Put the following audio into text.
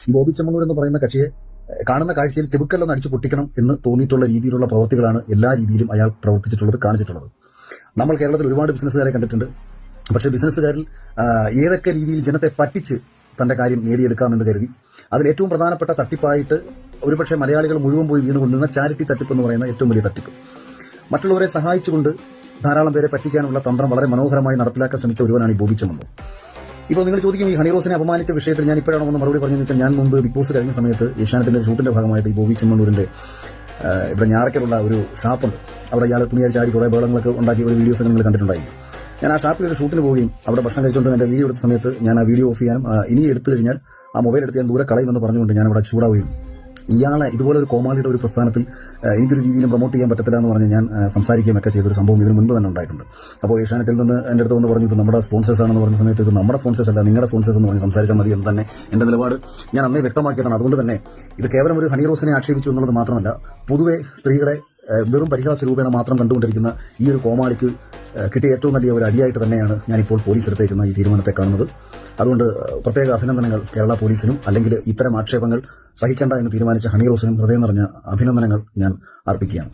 ഈ ബോബി ചെമ്മണ്ണൂർ എന്ന് പറയുന്ന കക്ഷിയെ കാണുന്ന കാഴ്ചയിൽ ചെവുക്കല്ലെന്ന് അടിച്ചു പൊട്ടിക്കണം എന്ന് തോന്നിയിട്ടുള്ള രീതിയിലുള്ള പ്രവൃത്തികളാണ് എല്ലാ രീതിയിലും അയാൾ പ്രവർത്തിച്ചിട്ടുള്ളത്, കാണിച്ചിട്ടുള്ളത്. നമ്മൾ കേരളത്തിൽ ഒരുപാട് ബിസിനസ്സുകാരെ കണ്ടിട്ടുണ്ട്. പക്ഷേ ബിസിനസ്സുകാരിൽ ഏതൊക്കെ രീതിയിൽ ജനത്തെ പറ്റിച്ച് തന്റെ കാര്യം നേടിയെടുക്കാമെന്ന് കരുതി അതിൽ ഏറ്റവും പ്രധാനപ്പെട്ട തട്ടിപ്പായിട്ട് ഒരുപക്ഷെ മലയാളികൾ മുഴുവൻ പോയി വീണുകൊണ്ടിരുന്ന ചാരിറ്റി തട്ടിപ്പ് എന്ന് പറയുന്ന ഏറ്റവും വലിയ തട്ടിപ്പ്. മറ്റുള്ളവരെ സഹായിച്ചുകൊണ്ട് ധാരാളം പേരെ പറ്റിക്കാനുള്ള തന്ത്രം വളരെ മനോഹരമായി നടപ്പിലാക്കാൻ ശ്രമിച്ച ഒരുവനാണ് ഈ ബോബി ചെമ്മണ്ണൂർ. ഇപ്പോൾ നിങ്ങൾ ചോദിക്കും, ഈ ഹണി റോസിനെ അപമാനിച്ച വിഷയത്തിൽ ഞാൻ ഇപ്പോഴാണ് ഒന്ന് മറുപടി പറഞ്ഞതെന്ന് വെച്ചാൽ, ഞാൻ മുമ്പ് ബിഗ് ബോസ് കഴിഞ്ഞ സമയത്ത് ഏഷ്യാനെറ്റിന്റെ ഷൂട്ടിന്റെ ഭാഗമായിട്ട് ഈ ബോബി ചെമ്മണ്ണൂരിന്റെ ഇവിടെ ഞാറക്കലുള്ള ഒരു ഷാപ്പുണ്ട്. അവിടെ ഇയാൾ തുണിയായി ചാടി കുറേ ബഹളങ്ങളൊക്കെ ഉണ്ടാക്കിയ ഒരു വീഡിയോസ് നിങ്ങൾ കണ്ടിട്ടുണ്ടായിരുന്നു. ഞാൻ ആ ഷാപ്പിൽ ഒരു ഷൂട്ടിന് പോവുകയും അവിടെ ഭക്ഷണം കഴിച്ചുകൊണ്ട് എന്റെ വീഡിയോ എടുത്ത സമയത്ത് ഞാൻ ആ വീഡിയോ ഓഫ് ചെയ്യാനും ഇനി എടുത്തു കഴിഞ്ഞാൽ ആ മൊബൈൽ എടുത്ത് ഞാൻ ദൂരെ കളയുമെന്ന് പറഞ്ഞുകൊണ്ട് ഞാൻ അവിടെ ചൂടാവുകയും ഇയാളെ ഇതുപോലെ ഒരു കോമാളിയുടെ ഒരു പ്രസ്ഥാനത്തിൽ എനിക്കൊരു രീതിയിലും പ്രൊമോട്ട് ചെയ്യാൻ പറ്റത്തില്ല എന്ന് പറഞ്ഞ് ഞാൻ സംസാരിക്കുകയൊക്കെ ചെയ്തൊരു സംഭവം ഇതിന് മുൻപ് തന്നെ ഉണ്ടായിട്ടുണ്ട്. അപ്പോൾ ഏഷ്യാനെറ്റിൽ നിന്ന് എൻ്റെ അടുത്ത് വന്ന് പറഞ്ഞു, ഇത് നമ്മുടെ സ്പോൺസേഴ്സ് ആണെന്ന് പറഞ്ഞ സമയത്ത് ഇത് നമ്മുടെ സ്പോൺസേഴ്സ് അല്ല, നിങ്ങളുടെ സ്പോൺസേഴ്സ് എന്ന് പറഞ്ഞ് സംസാരിച്ചാൽ മതി എന്ന് തന്നെ എൻ്റെ നിലപാട് ഞാൻ അന്നേ വ്യക്തമാക്കിയതാണ്. അതുകൊണ്ട് തന്നെ ഇത് കേവലം ഒരു ഹണി റോസിനെ ആക്ഷേപിച്ചു എന്നുള്ളത് മാത്രമല്ല, പൊതുവെ സ്ത്രീകളെ വെറും പരിഹാസ രൂപേണ മാത്രം കണ്ടുകൊണ്ടിരിക്കുന്ന ഈ ഒരു കോമാളിക്ക് കിട്ടിയ ഏറ്റവും വലിയ ഒരു അടിയായിട്ട് തന്നെയാണ് ഞാനിപ്പോൾ പോലീസ് എടുത്തേക്കുന്ന ഈ തീരുമാനത്തെ കാണുന്നത്. അതുകൊണ്ട് പ്രത്യേക അഭിനന്ദനങ്ങൾ കേരള പോലീസിനും, അല്ലെങ്കിൽ ഇത്തരം ആക്ഷേപങ്ങൾ സഹിക്കേണ്ട എന്ന് തീരുമാനിച്ച ഹണി റോസിനും ഹൃദയം നിറഞ്ഞ അഭിനന്ദനങ്ങൾ ഞാൻ അർപ്പിക്കുകയാണ്.